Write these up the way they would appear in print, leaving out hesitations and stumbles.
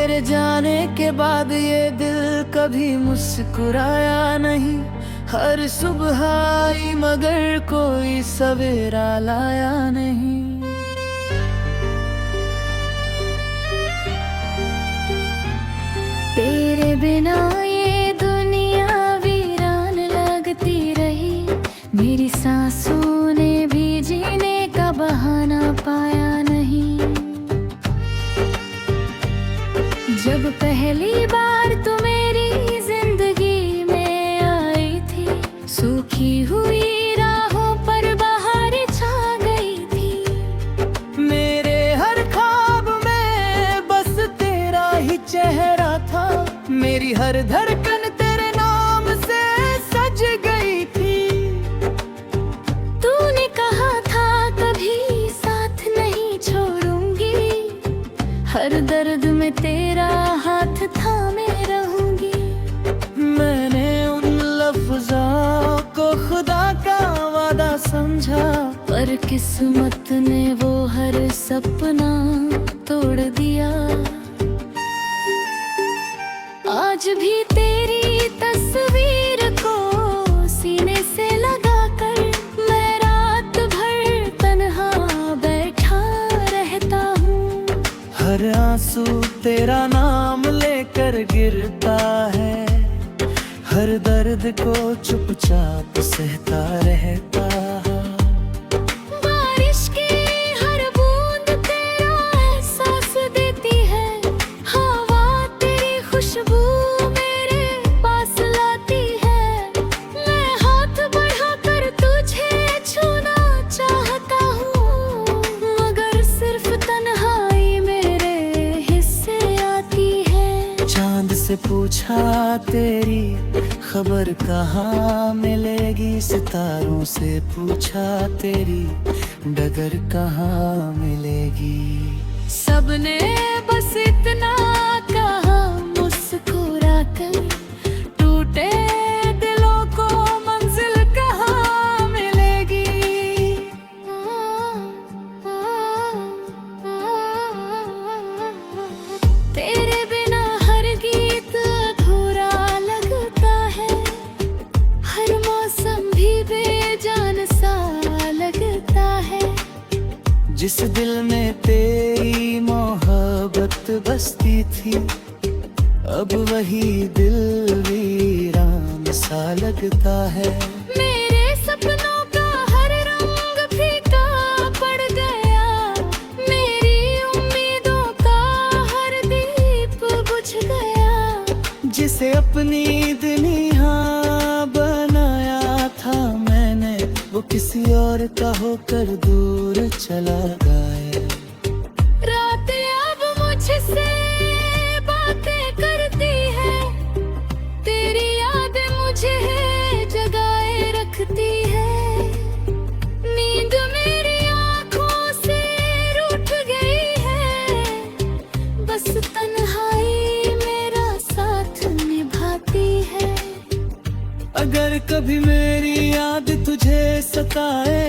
तेरे जाने के बाद ये दिल कभी मुस्कुराया नहीं। हर सुबह आई मगर कोई सवेरा लाया नहीं। तेरे बिना ये दुनिया वीरान लगती रही। मेरी सांसों ने भी जीने का बहाना पाया नहीं। जब पहली बार तू मेरी जिंदगी में आई थी, सूखी हुई राहों पर बहार छा गई थी। मेरे हर ख्वाब में बस तेरा ही चेहरा था। मेरी हर धड़कन तेरे नाम से सज गई थी। तूने कहा था कभी साथ नहीं छोड़ूंगी। हर दर्द में तेरा हाथ थामे रहूंगी। मैंने उन लफ्ज़ों को खुदा का वादा समझा, पर किस्मत ने वो हर सपना तोड़ दिया। आज भी तेरी तस्वीर को सीने से लगाकर मैं रात भर तन्हा बैठा रहता हूँ। हर आंसू तेरा नाम लेकर गिरता है। हर दर्द को चुपचाप सहता रहता है। बारिश की हर बूंद तेरा एहसास देती है। हवा तेरी खुशबू मेरे पास लाती है। मैं हाथ बढ़ाकर तुझे छूना चाहता हूँ, मगर सिर्फ तन्हाई मेरे हिस्से आती है। चांद से पूछा तेरी खबर कहाँ मिलेगी। सितारों से पूछा तेरी डगर कहाँ मिलेगी। सबने बस इतना कहा मुस्कुरा कर, टूटे दिलों को मंजिल कहाँ मिलेगी। तेरे बिना हर गीत अधूरा लगता है। हर मौसम भी बेजान सा लगता है। जिस दिल में तेरी मोहब्बत बसती थी, अब वही दिल वीरान सा लगता है। मेरे सपनों का हर रंग फीका पड़ गया। मेरी उम्मीदों का हर दीप बुझ गया। जिसे अपनी दुनिया बनाया था मैंने, वो किसी और का होकर दूर चला गया। रातें अब मुझसे बातें करती है। तेरी यादें मुझे जगाए रखती है। नींद मेरी आँखों से रूठ गई है। बस तन्हाई मेरा साथ निभाती है। अगर कभी मेरी याद तुझे सताए,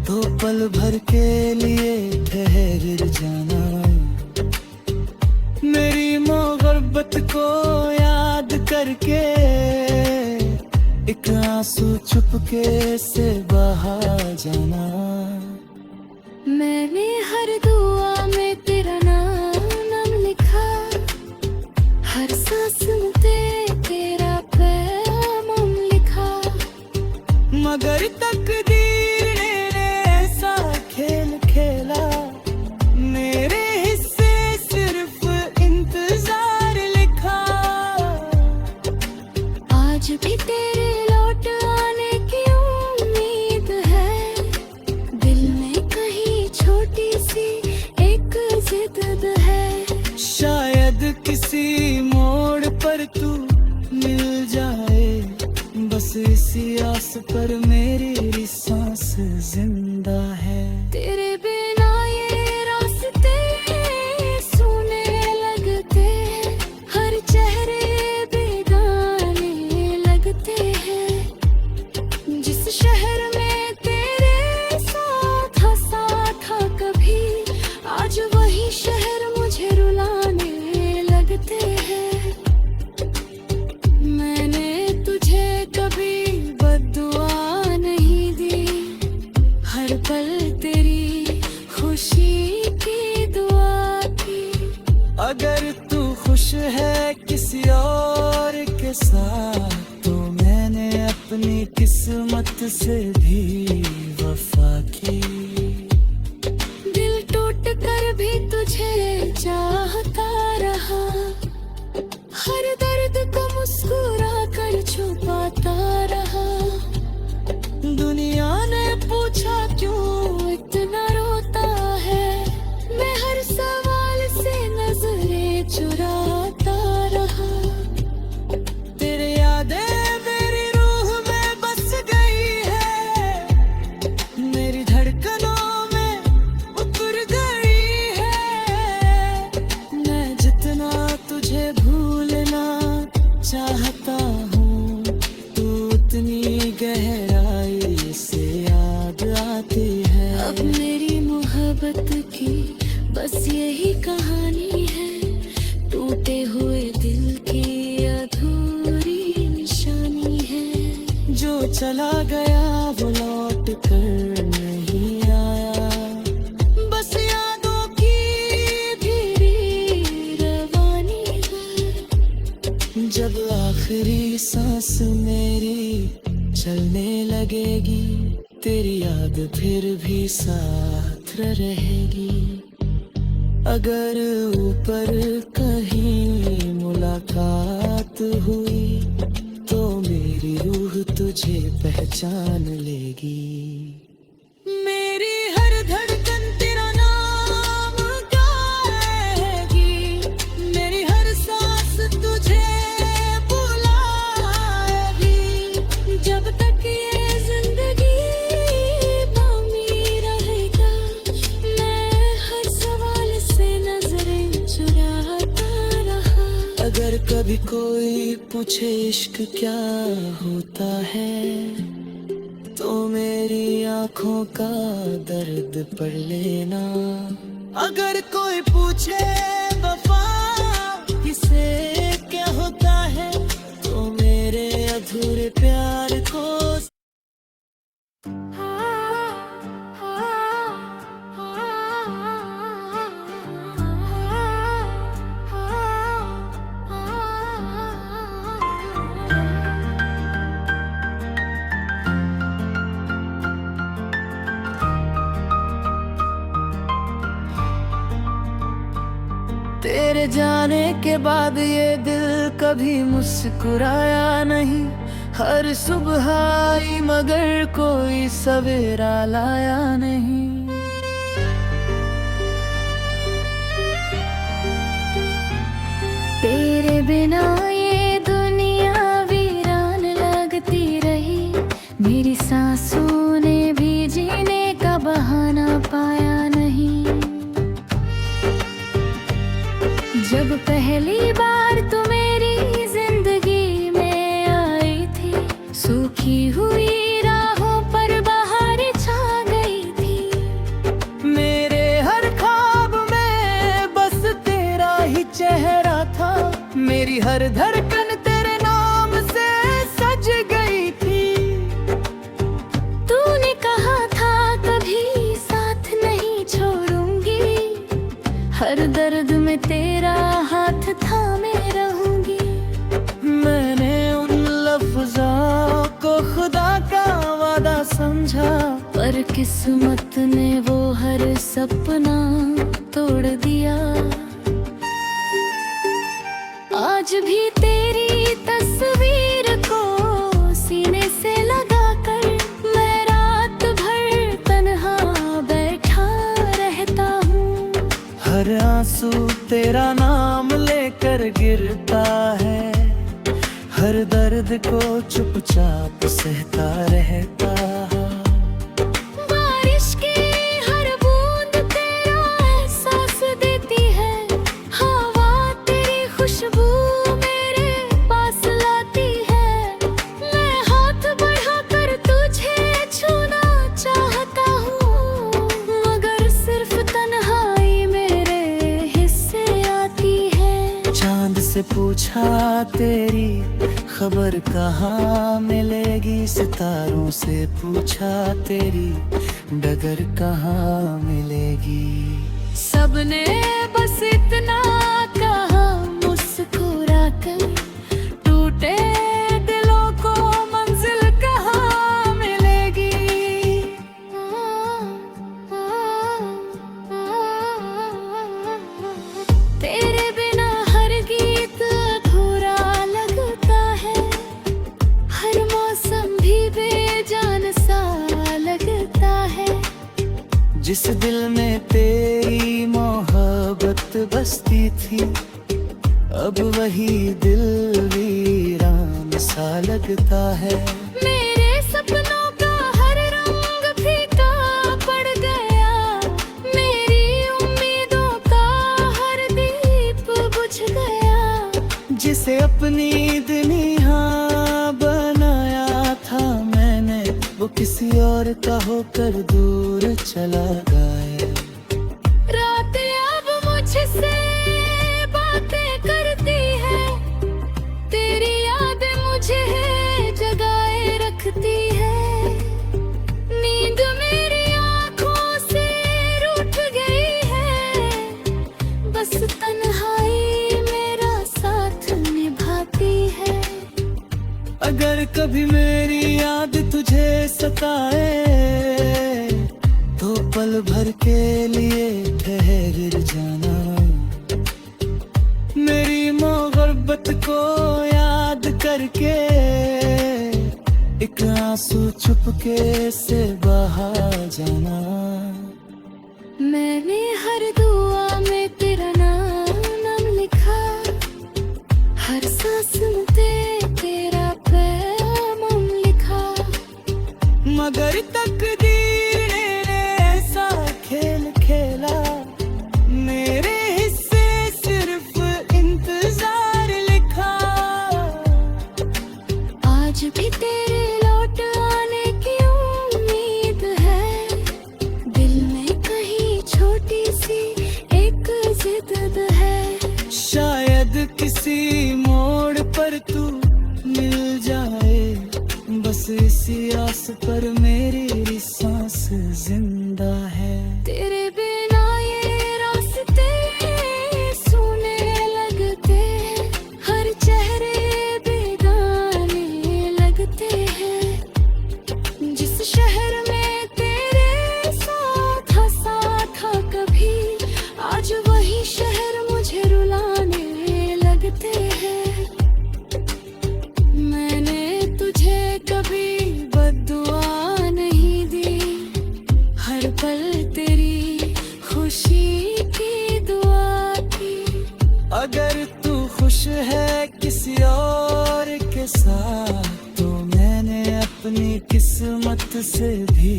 तो पल भर के लिए ठहर जाना। मेरी मोहब्बत को याद करके एक आंसू चुपके से बहा जाना। मैंने हर दुआ में तेरा नाम लिखा। हर सांस में तेरा पैगाम लिखा। मगर तकदीर ने ऐसा खेल खेला, मेरे हिस्से सिर्फ इंतजार लिखा। आज भी तेरे लौट आने की उम्मीद है। दिल में कहीं छोटी सी एक जिद है। शायद किसी मोड़ पर तू मिल जाए। बस इसी आस पर मेरी सांस जिंदा है। तेरे बिना ये रास्ते सूने लगते हैं। हर चेहरे बेगाने लगते हैं। जिस शहर में तेरे साथ हंसा था कभी, आज वही शहर मुझे रुला किस्मत से भी वफा की। दिल टूट कर भी तुझे चाहता रहा, हर दर्द को मुस्कुरा कर छुपाता रहा। दुनिया ने पूछा क्यों इतना रोता है, मैं हर सवाल से नजरें चुराता रहा। तेरे यादें मेरी रूह में बस गई है, मेरी धड़कनों में उतर गई है। मैं जितना तुझे भूलना चाहता हूँ, तू उतनी गहराई से याद आती है। अब मेरी मोहब्बत की बस यही कहानी है, टूटे हुए दिल की अधूरी निशानी है। जो चला गया वो लौट कर नहीं आया, बस यादों की धीरे रवानी है। जब आखिरी सांस मेरी चलने लगेगी, तेरी याद फिर भी साथ रहेगी। अगर ऊपर कहीं मुलाकात हुई, तो मेरी रूह तुझे पहचान लेगी। मेरी हर धड़कन तेरा नाम गाएगी, मेरी हर सांस तुझे बुलाएगी। जब तक ये जिंदगी बाकी रहेगा, मैं हर सवाल से नजरें चुराता रहा। अगर कभी कोई पूछे इश्क क्या होता है, तो मेरी आंखों का दर्द पढ़ लेना। अगर कोई पूछे वफा किसे क्या होता है, तो मेरे अधूरे प्यार को तेरे जाने के बाद ये दिल कभी मुस्कुराया नहीं। हर सुबह आई मगर कोई सवेरा लाया नहीं। तेरे बिना ये दुनिया वीरान लगती रही, मेरी सांसों ने भी जीने का बहाना पाया नहीं। जब पहली बार तू मेरी जिंदगी में आई थी, सूखी हुई राहों पर बहार छा गई थी। मेरे हर ख्वाब में बस तेरा ही चेहरा था, मेरी हर धड़कन तेरे नाम से सज गई थी। तूने कहा था कभी साथ नहीं छोड़ूंगी, हर दर्द में तेरा हाथ थामे रहूंगी। मैंने उन लफ्ज़ों को खुदा का वादा समझा, पर किस्मत ने वो हर सपना तोड़ दिया। आज भी तेरी तस्वीर को सीने से लगाकर मैं रात भर तन्हा बैठा रहता हूँ। हर आंसू तेरा नाम लेकर गिरता है, हर दर्द को चुपचाप सहता रहता। बारिश की हर बूंद तेरा एहसास देती है, हवा तेरी खुशबू मेरे पास लाती है। मैं हाथ बढ़ाकर तुझे छूना चाहता हूँ, मगर सिर्फ तन्हाई मेरे हिस्से आती है। चांद से पूछा तेरी खबर कहाँ मिलेगी, सितारों से पूछा तेरी डगर कहाँ मिलेगी। सबने बस इतना कहा मुस्कुरा कर, टूटे दिलों को मंजिल कहाँ जिस दिल में तेरी मोहब्बत बसती थी, अब वही दिल वीरान सा लगता है। मेरे सपनों का हर रंग फीका पड़ गया, मेरी उम्मीदों का हर दीप बुझ गया। जिसे अपनी दुनिया बनाया था मैंने, वो किसी और का होकर दूर चला गया। रातें अब मुझसे बातें करती है, तेरी यादें मुझे जगाए रखती है। नींद मेरी आँखों से रूठ गई है, बस तन्हाई मेरा साथ निभाती है। अगर कभी मेरी याद तुझे सताए, तो पल भर के लिए ठहर जाना। मेरी मोहब्बत को याद करके एक आंसू चुपके से बहा जाना। मैंने हर दुआ में तेरा नाम लिखा, हर सांस में तेरा पैगाम लिखा। मगर तकदीर ने ऐसा खेल खेला, मेरे हिस्से सिर्फ इंतजार लिखा। आज भी तेरे लौट आने की उम्मीद है, दिल में कहीं छोटी सी एक जिद है। शायद किसी मोड़ पर तू मिल जाए, बस इसी आस पर मेरी सांस जिंदा है। तेरे बिना ये रास्ते सूने लगते, हर चेहरे बेगाने लगते हैं। जिस शहर में तेरे साथ हंसा था कभी, आज वही शहर मुझे रुलाने लगते हैं। मैंने तुझे कभी बद्दुआ नहीं दी, हर पल तेरी खुशी की दुआ की। अगर तू खुश है किसी और के साथ, तो मैंने अपनी किस्मत से भी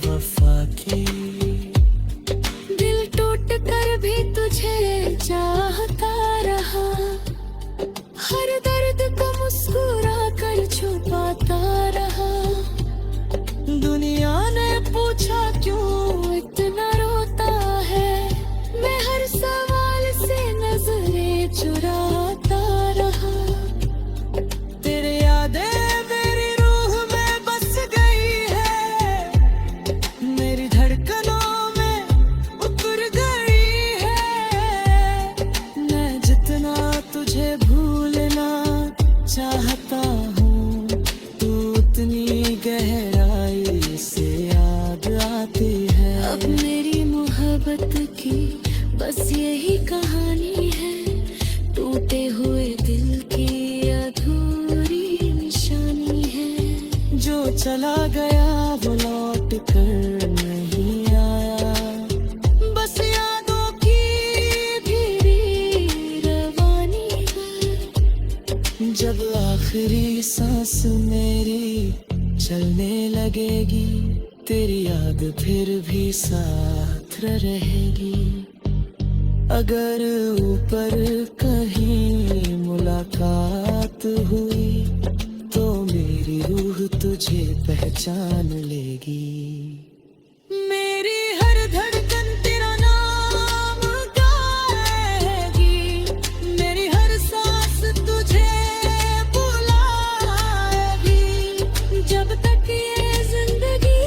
वफा की। दिल टूट कर भी तुझे चाहता रहा, हर दर्द को मुस्कुरा कर छुपाता रहा। दुनिया ने पूछा क्यों इतना रोता है, मैं हर सवाल से नजरें चुराता रहा। तेरे यादें मेरी रूह में बस गई है, मेरी धड़कनों में उतर गई है। मैं जितना तुझे भूलना चाहता हूँ, तू उतनी गहराई से याद आती है। अब मेरी मोहब्बत की बस यही कहानी है, टूटे हुए दिल की अधूरी निशानी है। जो चला गया वो लौट कर नहीं आया, बस यादों की धीरी रवानी है। जब आखिरी सांस मेरी चलने लगेगी, तेरी याद फिर भी साथ रहेगी। अगर ऊपर कहीं मुलाकात हुई, तो मेरी रूह तुझे पहचान लेगी। मेरी हर धड़कन तेरा नाम गाएगी, मेरी हर सांस तुझे बुलाएगी। जब तक ये जिंदगी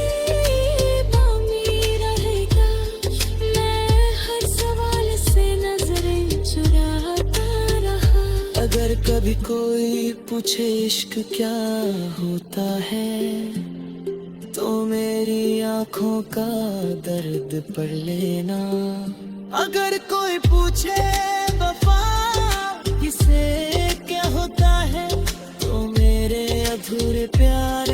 बाकी रहेगा, मैं हर सवाल से नजरें चुराता रहा। अगर कभी कोई पूछे इश्क क्या होता है, तो मेरी आंखों का दर्द पढ़ लेना। अगर कोई पूछे वफा किसे क्या होता है, तो मेरे अधूरे प्यार